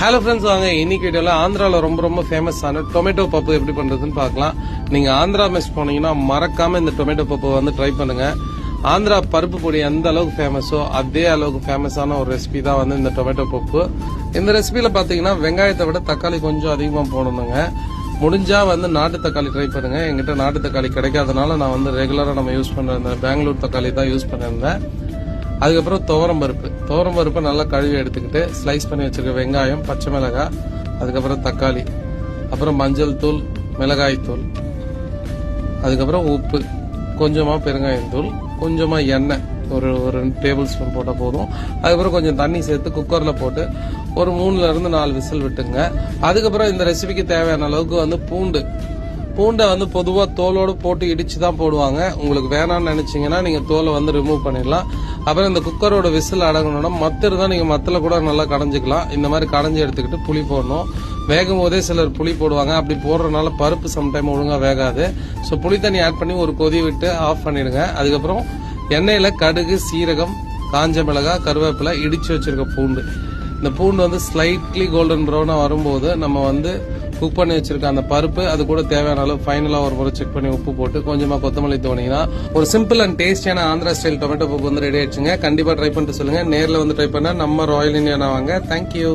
Hello friends, வாங்க இன்னைக்கு வீடியோல ஆந்திரால ரொம்ப ஃபேமஸான டொமேட்டோ பப்பு எப்படி பண்றதுன்னு பார்க்கலாம். நீங்க ஆந்திரா மெஸ் போனீங்கன்னா மறக்காம இந்த டொமேட்டோ பப்பு வந்து ட்ரை பண்ணுங்க. ஆந்திரா பருப்பு பொடி எந்த அளவுக்கு ஃபேமஸோ அதே அளவுக்கு ஃபேமஸான ஒரு ரெசிபி தான் வந்து இந்த டொமேட்டோ பப்பு. இந்த ரெசிபியில பாத்தீங்கன்னா வெங்காயத்தை விட தக்காளி கொஞ்சம் அதிகமா போடணுங்க. முடிஞ்சா வந்து நாட்டு தக்காளி ட்ரை பண்ணுங்க. எங்கிட்ட நாட்டு தக்காளி கிடைக்காதனால நான் வந்து ரெகுலரா நம்ம யூஸ் பண்ற இந்த பெங்களூர் தக்காளி தான் யூஸ் பண்ணிருந்தேன். அதுக்கப்புறம் துவரம் பருப்பை நல்லா கழுவி எடுத்துக்கிட்டு ஸ்லைஸ் பண்ணி வச்சிருக்க வெங்காயம், பச்சை மிளகாய், அதுக்கப்புறம் தக்காளி, அப்புறம் மஞ்சள் தூள், மிளகாய் தூள், அதுக்கப்புறம் உப்பு, கொஞ்சமா பெருங்காயம் தூள், கொஞ்சமா எண்ணெய், ஒரு 2 டேபிள் ஸ்பூன் போட்டா போதும். அதுக்கப்புறம் கொஞ்சம் தண்ணி சேர்த்து குக்கர்ல போட்டு ஒரு 3ல இருந்து 4 விசில் விட்டுங்க. அதுக்கப்புறம் இந்த ரெசிபிக்கு தேவையான அளவுக்கு வந்து பூண்டை வந்து பொதுவா தோலோடு போட்டு இடிச்சு தான் போடுவாங்க. உங்களுக்கு வேணாம்னு நினைச்சீங்கன்னா நீங்க தோலை வந்து ரிமூவ் பண்ணிடலாம். அப்புறம் இந்த குக்கரோட விசில் அடங்கணும்னா மத்து இருந்தா நீங்க மத்துல கூட நல்லா கடைஞ்சிக்கலாம். இந்த மாதிரி கடைஞ்சி எடுத்துக்கிட்டு புளி போடணும். வேகும் போதே சிலர் புளி போடுவாங்க. அப்படி போடுறதுனால பருப்பு சம்டைம் ஒழுங்கா வேகாது. ஸோ புளி தண்ணி ஆட் பண்ணி ஒரு கொதி விட்டு ஆஃப் பண்ணிடுங்க. அதுக்கப்புறம் எண்ணெயில கடுகு, சீரகம், காஞ்ச மிளகாய், கருவேப்பிலை, இடிச்சு வச்சிருக்க பூண்டு. இந்த பூண்டு வந்து ஸ்லைட்லி கோல்டன் ப்ரௌனா வரும்போது நம்ம வந்து குக் பண்ணி வச்சிருக்க அந்த பருப்பு, அது கூட தேவையான அளவு ஃபைனலா ஒரு முறை செக் பண்ணி உப்பு போட்டு கொஞ்சமா கொத்தமல்லி தோணிங்கன்னா ஒரு சிம்பிள் அண்ட் டேஸ்டியான ஆந்திரா ஸ்டைல் டொமேட்டோ பப்பு வந்து ரெடி ஆயிடுச்சுங்க. கண்டிப்பா ட்ரை பண்ணிட்டு சொல்லுங்க. நேர்ல வந்து ட்ரை பண்ண நம்ம ராயல் இந்தியானா வாங்க. தேங்க்யூ.